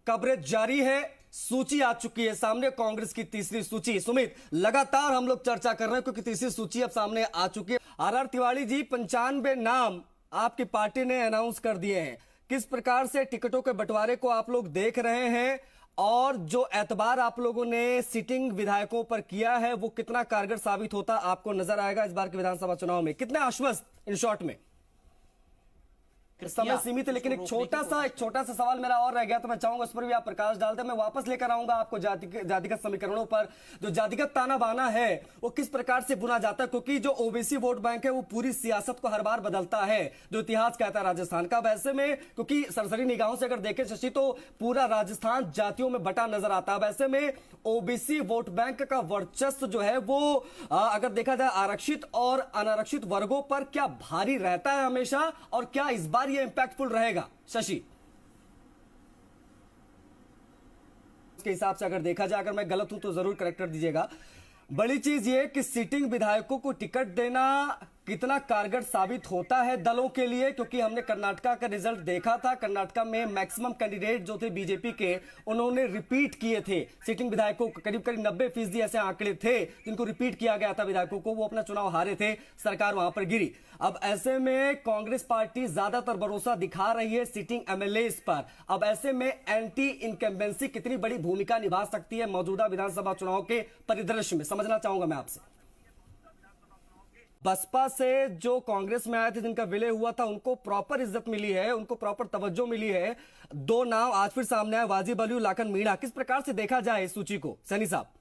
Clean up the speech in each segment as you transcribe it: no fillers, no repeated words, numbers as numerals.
Coverage जारी है। सूची आ चुकी है सामने, कांग्रेस की तीसरी सूची। सुमित, लगातार हम लोग चर्चा कर रहे हैं क्योंकि तीसरी सूची अब सामने आ चुकी है। आर तिवारी जी, 95 नाम आपकी पार्टी ने अनाउंस कर दिए हैं। किस प्रकार से टिकटों के बंटवारे को आप लोग देख रहे हैं और जो एतबार आप लोगों ने सिटिंग विधायकों पर किया है वो कितना कारगर साबित होता आपको नजर आएगा इस बार के विधानसभा चुनाव में? कितने आश्वस्त इन शॉर्ट में? समय सीमित है, लेकिन एक छोटा सा सवाल मेरा और रह गया, तो मैं चाहूंगा उस पर भी आप प्रकाश डाल दें। मैं वापस लेकर आऊंगा आपको जातिगत समीकरणों पर। जो जातिगत ताना बाना है वो किस प्रकार से बुना जाता है, क्योंकि जो ओबीसी वोट बैंक है वो पूरी सियासत को हर बार बदलता है, जो इतिहास कहता है राजस्थान का। वैसे में क्योंकि सरसरी निगाहों से अगर देखें शशि, तो पूरा राजस्थान जातियों में बटा नजर आता है। वैसे में ओबीसी वोट बैंक का वर्चस्व जो है वो अगर देखा जाए आरक्षित और अनारक्षित वर्गों पर क्या भारी रहता है हमेशा, और क्या इस बार ये इंपैक्टफुल रहेगा शशि? इसके हिसाब से अगर देखा जाए, अगर मैं गलत हूं तो जरूर करेक्टर दीजिएगा। बड़ी चीज ये कि सिटिंग विधायकों को टिकट देना कितना कारगर साबित होता है दलों के लिए, क्योंकि हमने कर्नाटका का रिजल्ट देखा था। कर्नाटका में मैक्सिमम कैंडिडेट जो थे बीजेपी के, उन्होंने रिपीट किए थे सिटिंग विधायकों को। करीब 90% ऐसे आंकड़े थे जिनको रिपीट किया गया था विधायकों को। वो अपना चुनाव हारे थे, सरकार वहां पर गिरी। अब ऐसे में कांग्रेस पार्टी ज्यादातर भरोसा दिखा रही है सिटिंग एमएलए पर। अब ऐसे में एंटी इनकम्बेंसी कितनी बड़ी भूमिका निभा सकती है मौजूदा विधानसभा चुनाव के परिदृश्य में, समझना चाहूंगा मैं आपसे। बसपा से जो कांग्रेस में आए थे, जिनका विलय हुआ था, उनको प्रॉपर इज्जत मिली है, उनको प्रॉपर तवज्जो मिली है। दो नाम आज फिर सामने आए, वाजिब अली, लाखन मीणा। किस प्रकार से देखा जाए इस सूची को सैनी साहब?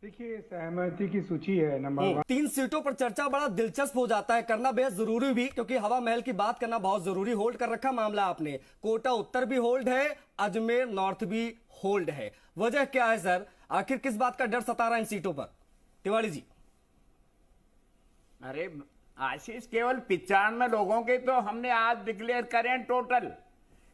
देखिए, सहमति की सूची है नंबर 1। 3 सीटों पर चर्चा बड़ा दिलचस्प हो जाता है, करना बेहद जरूरी भी, क्योंकि हवा महल की बात करना बहुत जरूरी। होल्ड कर रखा मामला आपने, कोटा उत्तर भी होल्ड है, अजमेर नॉर्थ भी होल्ड है। वजह क्या है सर? आखिर किस बात का डर सता रहा है इन सीटों पर? तिवारी जी। अरे आशीष, केवल 95 लोगों के तो हमने आज डिक्लेयर करें टोटल।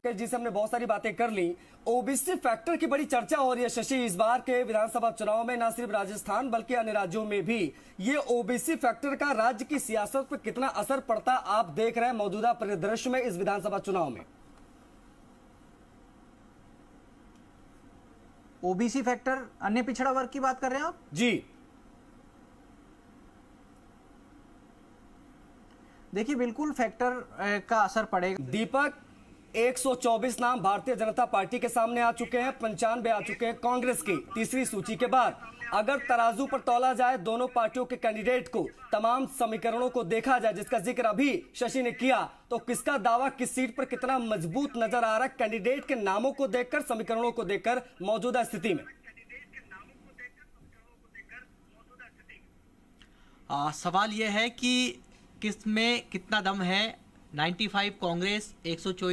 जिसे हमने बहुत सारी बातें कर ली। ओबीसी फैक्टर की बड़ी चर्चा हो रही है शशि इस बार के विधानसभा चुनाव में, न सिर्फ राजस्थान बल्कि अन्य राज्यों में भी। ये ओबीसी फैक्टर का राज्य की सियासत पर कितना असर पड़ता आप देख रहे हैं मौजूदा परिदृश्य में इस विधानसभा चुनाव में? ओबीसी फैक्टर, अन्य पिछड़ा वर्ग की बात कर रहे हैं आप? जी देखिए, बिल्कुल फैक्टर का असर पड़ेगा। दीपक, 124 नाम भारतीय जनता पार्टी के सामने आ चुके हैं, 95 आ चुके हैं कांग्रेस की तीसरी सूची के बाद। अगर तराजू पर तौला जाए दोनों पार्टियों के कैंडिडेट को, तमाम समीकरणों को देखा जाए जिसका जिक्र अभी शशि ने किया, तो किसका दावा किस सीट पर कितना मजबूत नजर आ रहा है कैंडिडेट के नामों को देखकर, समीकरणों को देखकर मौजूदा स्थिति में? सवाल यह है कि किस में कितना दम है। 95 कांग्रेस, 124